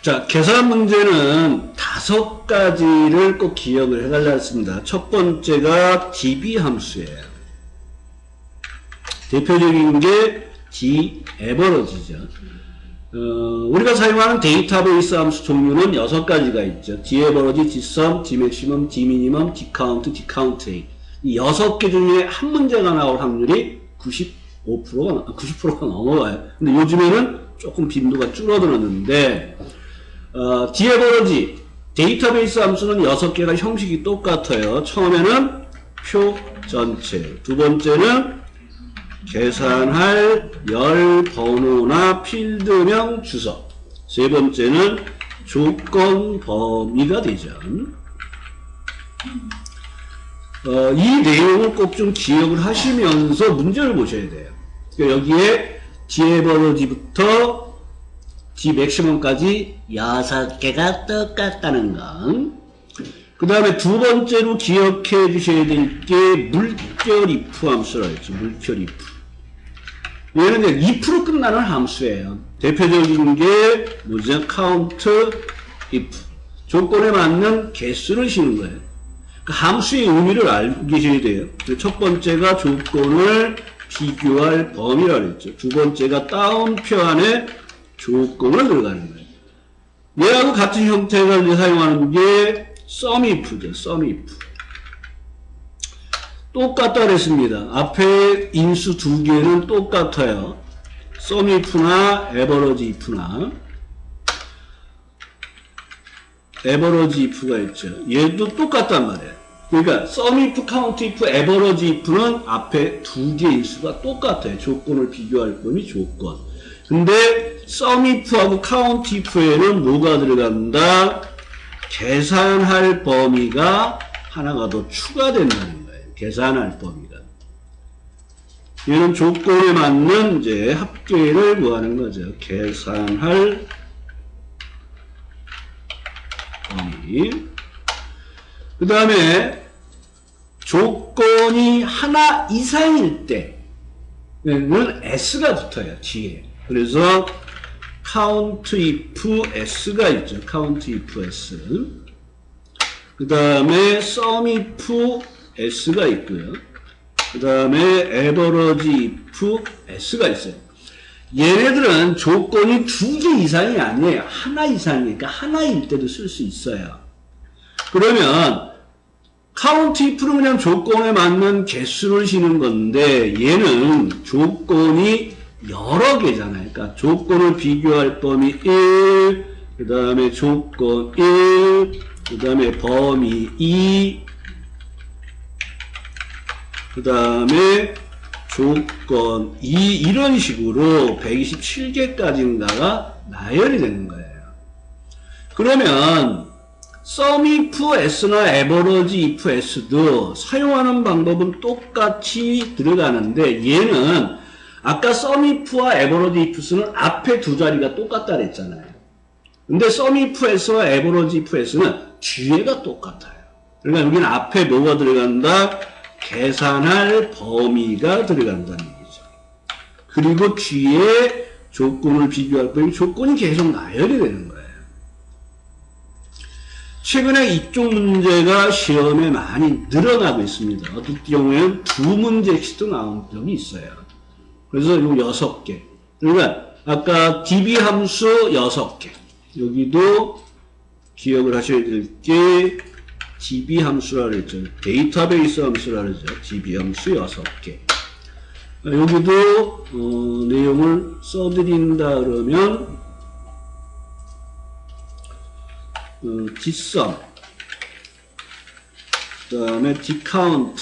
자, 계산 문제는 5가지를 꼭 기억을 해달라 했습니다. 첫 번째가 db 함수예요. 대표적인 게 daverage죠. 우리가 사용하는 데이터베이스 함수 종류는 6가지가 있죠. daverage, dsum, dmaximum, dminimum, dcount, dcount. 이 6개 중에 한 문제가 나올 확률이 90%가 넘어가요. 근데 요즘에는 조금 빈도가 줄어들었는데, daverage, 데이터베이스 함수는 6개가 형식이 똑같아요. 처음에는 표 전체, 두 번째는 계산할 열 번호나 필드명 주소, 세 번째는 조건 범위가 되죠. 이 내용을 꼭 좀 기억을 하시면서 문제를 보셔야 돼요. 그러니까 여기에 daverage부터 dmaximum까지 6개가 똑같다는 거. 그 다음에 두 번째로 기억해 주셔야 될 게 물결 if 함수라 했죠. 물결 if. 얘는 이제 if로 끝나는 함수예요. 대표적인 게 뭐죠? count if. 조건에 맞는 개수를 씌우는 거예요. 그 함수의 의미를 알고 계셔야 돼요. 첫 번째가 조건을 비교할 범위라 그랬죠. 두 번째가 다운표 안에 조건을 들어가는 거예요. 얘하고 같은 형태가 이제 사용하는 게 SUMIF죠. SUMIF. 똑같다 그랬습니다. 앞에 인수 2개는 똑같아요. SUMIF나 AVERAGE IF가 있죠. 얘도 똑같단 말이에요. 그러니까 SUMIF, COUNTIF, AVERAGE IF는 앞에 2개 인수가 똑같아요. 조건을 비교할 범위 조건. 근데 SUMIF하고 COUNTIF에는 뭐가 들어간다? 계산할 범위가 하나가 더 추가된다는 거예요. 계산할 범위가. 얘는 조건에 맞는 이제 합계를 구하는 거죠. 계산할 범위. 그 다음에 조건이 하나 이상일 때는 s가 붙어요. 뒤에. 그래서 COUNTIF s가 있죠. COUNTIF s. 그 다음에 SUMIF s가 있고요. 그 다음에 AVERAGE IF s가 있어요. 얘네들은 조건이 2개 이상이 아니에요. 하나 이상이니까 하나일 때도 쓸 수 있어요. 그러면 COUNTIF는 그냥 조건에 맞는 개수를 씌는 건데 얘는 조건이 여러 개잖아요. 그러니까 조건을 비교할 범위 1, 그 다음에 조건 1, 그 다음에 범위 2, 그 다음에 조건 2, 이런 식으로 127개까지인가가 나열이 되는 거예요. 그러면 SUMIF s나 AVERAGE IF s도 사용하는 방법은 똑같이 들어가는데 얘는 아까 SUMIF와 AVERAGE IF는 앞에 2자리가 똑같다 그랬잖아요. 근데 SUMIF s와 AVERAGE IF s는 뒤에가 똑같아요. 그러니까 여기는 앞에 뭐가 들어간다? 계산할 범위가 들어간다는 얘기죠. 그리고 뒤에 조건을 비교할 범위, 조건이 계속 나열이 되는 거예요. 최근에 이쪽 문제가 시험에 많이 늘어나고 있습니다. 어떤 경우에는 2문제씩도 나온 적이 있어요. 그래서 요 6개. 그러니까 아까 db 함수 6개. 여기도 기억을 하셔야 될 게 db 함수라 그랬죠. 데이터베이스 함수라 그러죠. db 함수 6개. 여기도 내용을 써드린다 그러면 dsum, 그 다음에 dcount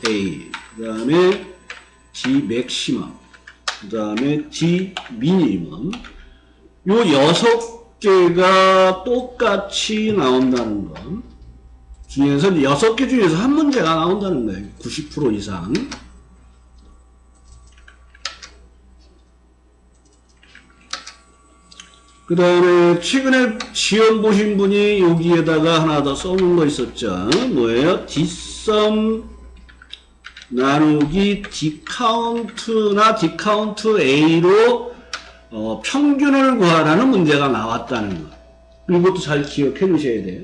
A, 그 다음에 dmaximum, 그 다음에 dminimum. 요 6개가 똑같이 나온다는 거 중에서 6개 중에서 한 문제가 나온다는 거예요. 90% 이상. 그 다음에 최근에 시험 보신 분이 여기에다가 하나 더 써놓은 거 있었죠. 뭐예요? dsum 나누기 dcount나 dcount a로 평균을 구하라는 문제가 나왔다는 거. 이것도 잘 기억해 두셔야 돼요.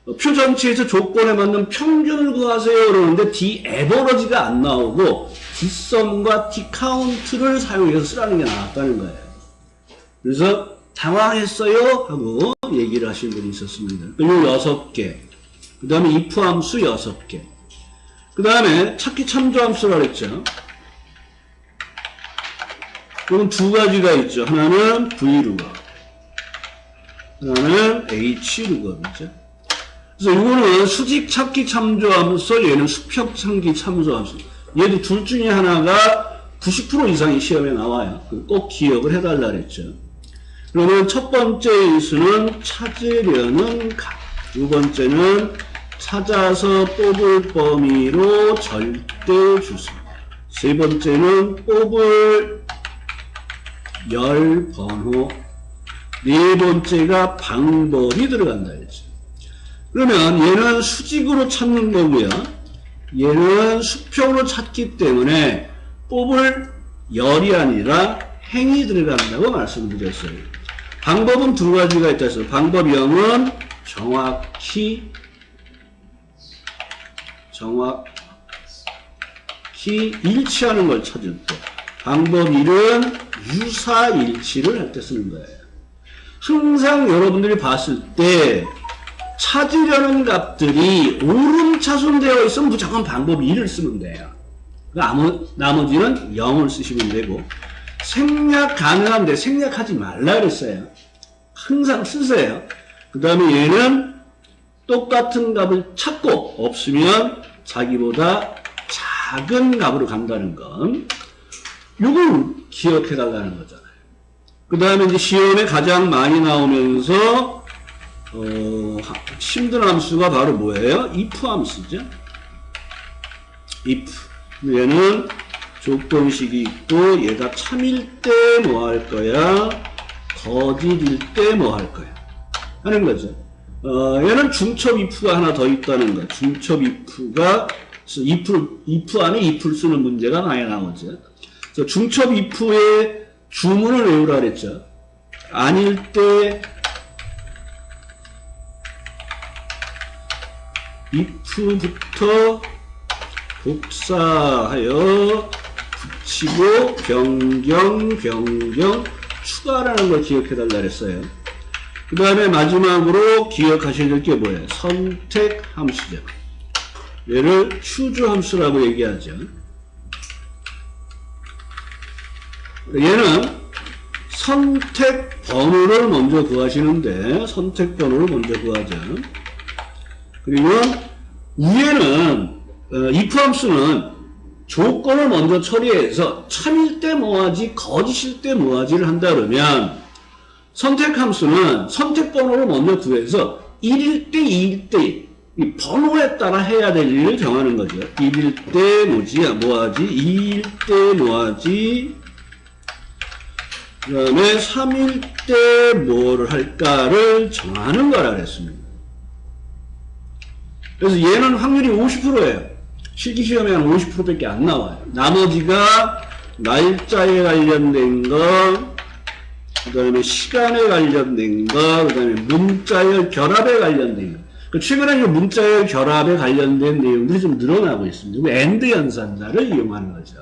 표 전체에서 조건에 맞는 평균을 구하세요 그러는데 디에버러지가 안 나오고 디썸과 디카운트를 사용해서 쓰라는 게 나왔다는 거예요. 그래서 당황했어요 하고 얘기를 하신 분이 있었습니다. 요 6개, 그 다음에 if 함수 6개, 그 다음에 찾기 참조 함수라고 했죠. 이건 두 가지가 있죠. 하나는 vlookup, 하나는 hlookup이죠. 그래서 이거는 수직 찾기 참조 함수, 얘는 수평 찾기 참조 함수. 얘도 둘 중에 하나가 90% 이상이 시험에 나와요. 꼭 기억을 해달라 그랬죠. 그러면 첫 번째 수는 찾으려는 값, 두 번째는 찾아서 뽑을 범위로 절대 주소, 세 번째는 뽑을 열 번호, 네 번째가 방법이 들어간다 했죠. 그러면 얘는 수직으로 찾는 거고요. 얘는 수평으로 찾기 때문에 뽑을 열이 아니라 행이 들어간다고 말씀드렸어요. 방법은 두 가지가 있다 해서 방법 0은 정확히 일치하는 걸 찾을 때, 방법 1은 유사일치를 할 때 쓰는 거예요. 항상 여러분들이 봤을 때 찾으려는 값들이 오름차순되어 있으면 무조건 방법 2를 쓰면 돼요. 나머지는 0을 쓰시면 되고, 생략 가능한데 생략하지 말라 그랬어요. 항상 쓰세요. 그 다음에 얘는 똑같은 값을 찾고 없으면 자기보다 작은 값으로 간다는 건 이걸 기억해 달라는 거잖아요. 그 다음에 이제 시험에 가장 많이 나오면서 힘든 함수가 바로 뭐예요? if 함수죠. if. 얘는 조건식이 있고 얘가 참일 때 뭐 할 거야? 거짓일 때 뭐 할 거야? 하는 거죠. 얘는 중첩 if가 하나 더 있다는 거. 중첩 if가 if 안에 if를 쓰는 문제가 많이 나오죠. 그래서 중첩 if의 주문을 외우라 그랬죠. 아닐 때 if부터 복사하여 붙이고 변경 추가라는 걸 기억해달라 그랬어요. 그 다음에 마지막으로 기억하셔야 될 게 뭐예요? 선택 함수죠. 얘를 choose 함수라고 얘기하죠. 얘는 선택 번호를 먼저 구하시는데 선택 번호를 먼저 구하죠. 그리고 위에는 if 함수는 조건을 먼저 처리해서 참일 때 뭐하지, 거짓일 때 뭐하지를 한다 그러면 선택 함수는 선택 번호를 먼저 구해서 1일 때 2일 때 이 번호에 따라 해야 될 일을 정하는 거죠. 1일 때 뭐하지, 2일 때 뭐하지, 그 다음에 3일 때 뭐를 할까를 정하는 거라 그랬습니다. 그래서 얘는 확률이 50%예요. 실기시험에 한 50%밖에 안 나와요. 나머지가 날짜에 관련된 거, 그 다음에 시간에 관련된 거, 그 다음에 문자열 결합에 관련된 거. 최근에 문자열 결합에 관련된 내용들이 좀 늘어나고 있습니다. AND 연산자를 이용하는 거죠.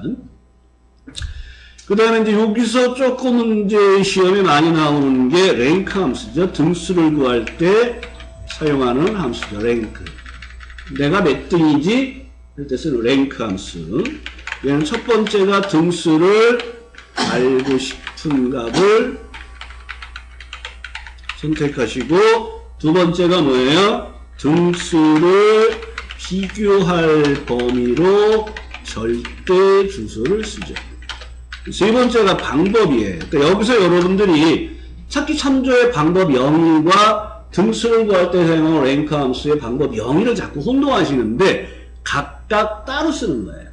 그 다음에 이제 여기서 조금 이제 시험에 많이 나오는 게 랭크 함수죠. 등수를 구할 때 사용하는 함수죠. 랭크. 내가 몇 등이지? 할 때 쓰는 랭크 함수. 얘는 첫 번째가 등수를 알고 싶은 값을 선택하시고, 두 번째가 뭐예요? 등수를 비교할 범위로 절대 주소를 쓰죠. 세 번째가 방법이에요. 그러니까 여기서 여러분들이 찾기 참조의 방법 0과 등수를 구할 때 사용하는 랭크 함수의 방법 0을 자꾸 혼동하시는데 각각 따로 쓰는 거예요.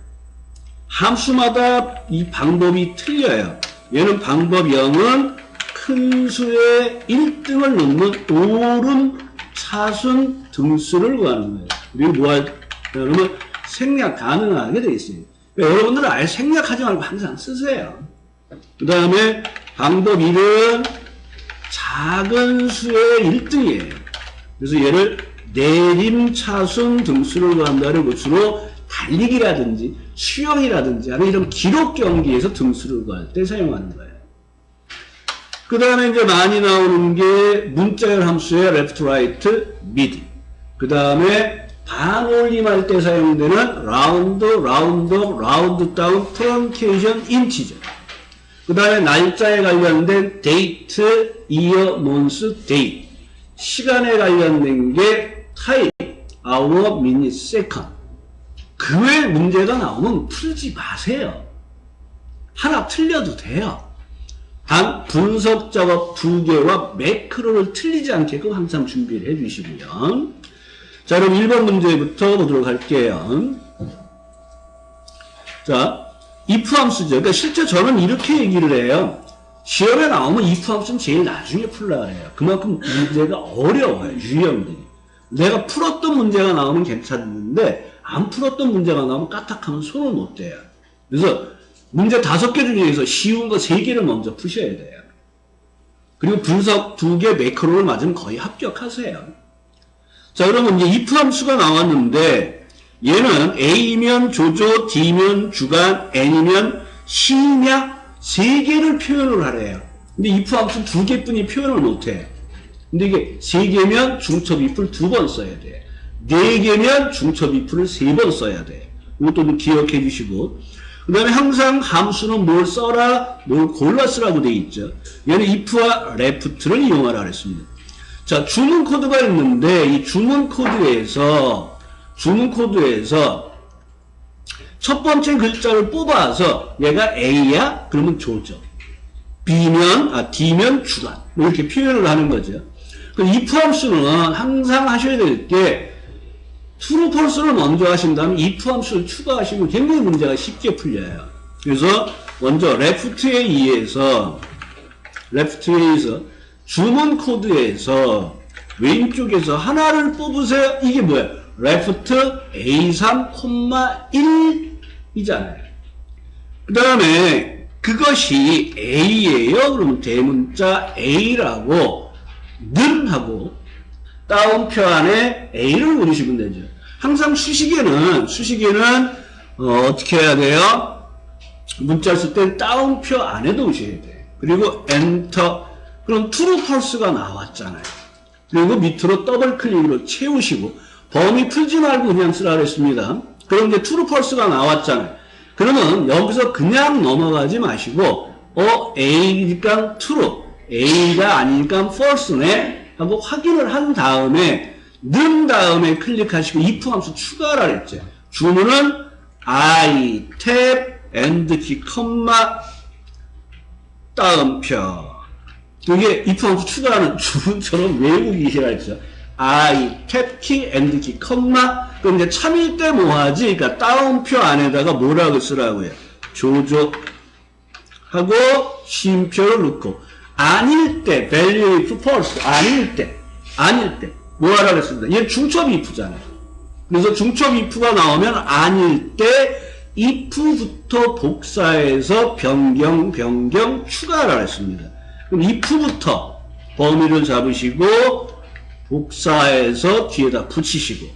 함수마다 이 방법이 틀려요. 얘는 방법 0은 큰 수의 1등을 넣는 오름 차순 등수를 구하는 거예요. 그리고 그러면 생략 가능하게 되어 있어요. 그러니까 여러분들은 아예 생략하지 말고 항상 쓰세요. 그 다음에 방법 1은 작은 수의 1등이에요. 그래서 얘를 내림차순 등수를 구한다는 것으로 달리기라든지 수영이라든지 하는 이런 기록 경기에서 등수를 구할 때 사용하는 거예요. 그 다음에 이제 많이 나오는 게 문자열 함수의 left, right, mid. 그 다음에 반올림할 때 사용되는 round, round up, round down, truncation, integer. 그 다음에 날짜에 관련된 date, year, month, date. 시간에 관련된 게 time, hour, minute, second. 그 외에 문제가 나오면 풀지 마세요. 하나 틀려도 돼요. 단 분석 작업 2개와 매크로를 틀리지 않게끔 항상 준비를 해주시고요. 자, 그럼 1번 문제부터 보도록 할게요. 자, if 함수죠. 그러니까 실제 저는 이렇게 얘기를 해요. 시험에 나오면 if 함수는 제일 나중에 풀라 그래요. 그만큼 문제가 어려워요, 유형들이. 내가 풀었던 문제가 나오면 괜찮은데 안 풀었던 문제가 나오면 까딱하면 손을 못 대요. 그래서 문제 5개 중에서 쉬운 거 3개를 먼저 푸셔야 돼요. 그리고 분석 2개 매크로를 맞으면 거의 합격하세요. 자, 그러면 이제 if 함수가 나왔는데 얘는 A면 조조, D면 주간, N이면 시냐 3개를 표현을 하래요. 근데 if 함수는 2개뿐이 표현을 못해. 근데 이게 3개면 중첩 if를 2번 써야 돼. 4개면 중첩 if를 3번 써야 돼. 이것도 기억해 주시고. 그 다음에 항상 함수는 뭘 써라, 뭘 골라 쓰라고 돼 있죠. 얘는 if와 left를 이용하라 그랬습니다. 자, 주문 코드가 있는데 이 주문 코드에서 첫 번째 글자를 뽑아서 얘가 A야? 그러면 조죠. D면 주간. 이렇게 표현을 하는 거죠. 그 if 함수는 항상 하셔야 될 게 true, false를 먼저 하신 다음에 if 함수를 추가하시면 굉장히 문제가 쉽게 풀려요. 그래서 먼저 left에 의해서 주문 코드에서 왼쪽에서 하나를 뽑으세요. 이게 뭐예요? left A3, 1이잖아요. 그 다음에 그것이 A예요. 그러면 대문자 A라고 는 하고 따옴표 안에 A를 그리시면 되죠. 항상 수식에는 어떻게 해야 돼요? 문자 쓸 때 따옴표 안에 두셔야 돼요. 그리고 엔터. 그럼 true, false가 나왔잖아요. 그리고 밑으로 더블 클릭으로 채우시고 범위 풀지 말고 그냥 쓰라 그랬습니다. 그럼 이제 true, false가 나왔잖아요. 그러면 여기서 그냥 넘어가지 마시고 A니까 true, A가 아니니까 false네 하고 확인을 한 다음에 는 다음에 클릭하시고 if 함수 추가하라 그랬죠. 주문은 I, 탭, and 키, 따옴표. 이게 if 함수 추가하는 주문처럼 외우기시라 했죠. I, 탭 키, and 키, 그럼 이제 참일 때 뭐 하지? 그러니까 따옴표 안에다가 뭐라고 쓰라고요? 조조 하고 쉼표를 넣고 아닐 때 value if false 아닐 때 뭐 하라 그랬습니다. 얘 중첩 if잖아요. 그래서 중첩 if가 나오면 아닐 때 if부터 복사해서 변경 추가하라 그랬습니다. 그럼 if부터 범위를 잡으시고 복사해서 뒤에다 붙이시고.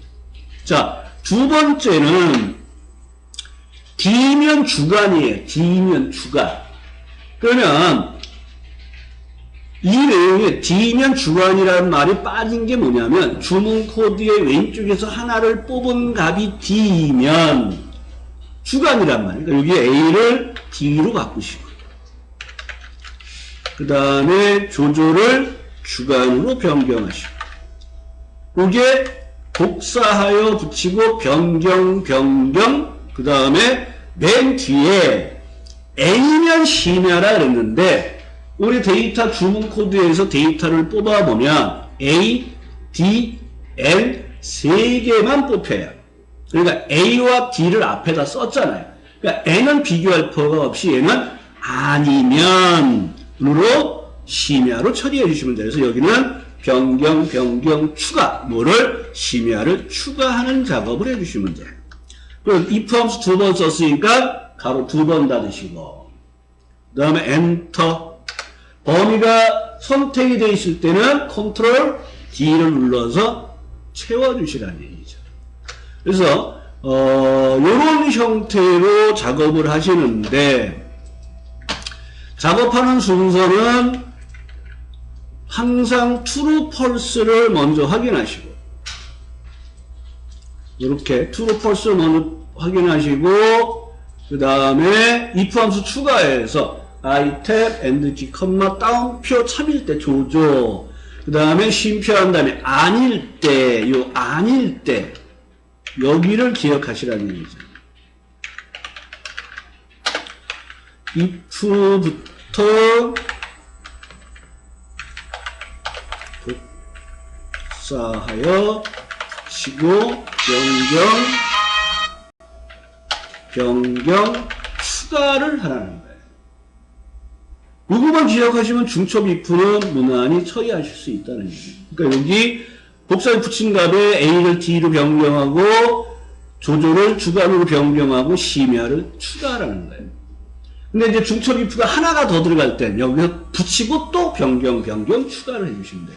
자, 두 번째는 D면 주간이에요. D면 주간. 그러면 이 내용에 D면 주간이라는 말이 빠진 게 뭐냐면 주문 코드의 왼쪽에서 하나를 뽑은 값이 D면 주간이란 말이에요. 그러니까 여기 A를 D로 바꾸시고 그 다음에 조조를 주간으로 변경하시고 이게 복사하여 붙이고 변경 그 다음에 맨 뒤에 N이면 C냐라 그랬는데 우리 데이터 주문 코드에서 데이터를 뽑아보면 A, D, N 3개만 뽑혀요. 그러니까 A와 D를 앞에다 썼잖아요. 그러니까 N은 비교할 필요가 없이 얘는 아니면으로 심야로 처리해 주시면 돼요. 그래서 여기는 변경 추가 뭐를 심야를 추가하는 작업을 해 주시면 돼요. 그럼 if 함수 2번 썼으니까 가로 2번 닫으시고 그 다음에 엔터. 범위가 선택이 되어 있을 때는 컨트롤 D를 눌러서 채워주시라는 얘기죠. 그래서 이런 형태로 작업을 하시는데, 작업하는 순서는 항상 true, false를 먼저 확인하시고, 이렇게 true, false를 먼저 확인하시고, 그 다음에 if 함수 추가해서 I 탭 and G 컴마 다운표 참일 때 조조, 그 다음에 쉼표한 다음에 아닐 때, 요 아닐 때 여기를 기억하시라는 얘기죠. if부터 복사하여 치고 변경 추가를 하라는 거예요. 이거만 기억하시면 중첩 if는 무난히 처리하실 수 있다는 얘기예요. 그러니까 여기 복사에 붙인 값에 A를 D로 변경하고 조조를 주간으로 변경하고 심야를 추가하라는 거예요. 근데 이제 중첩 if가 하나가 더 들어갈 땐 여기서 붙이고 또 변경 추가를 해주시면 돼요.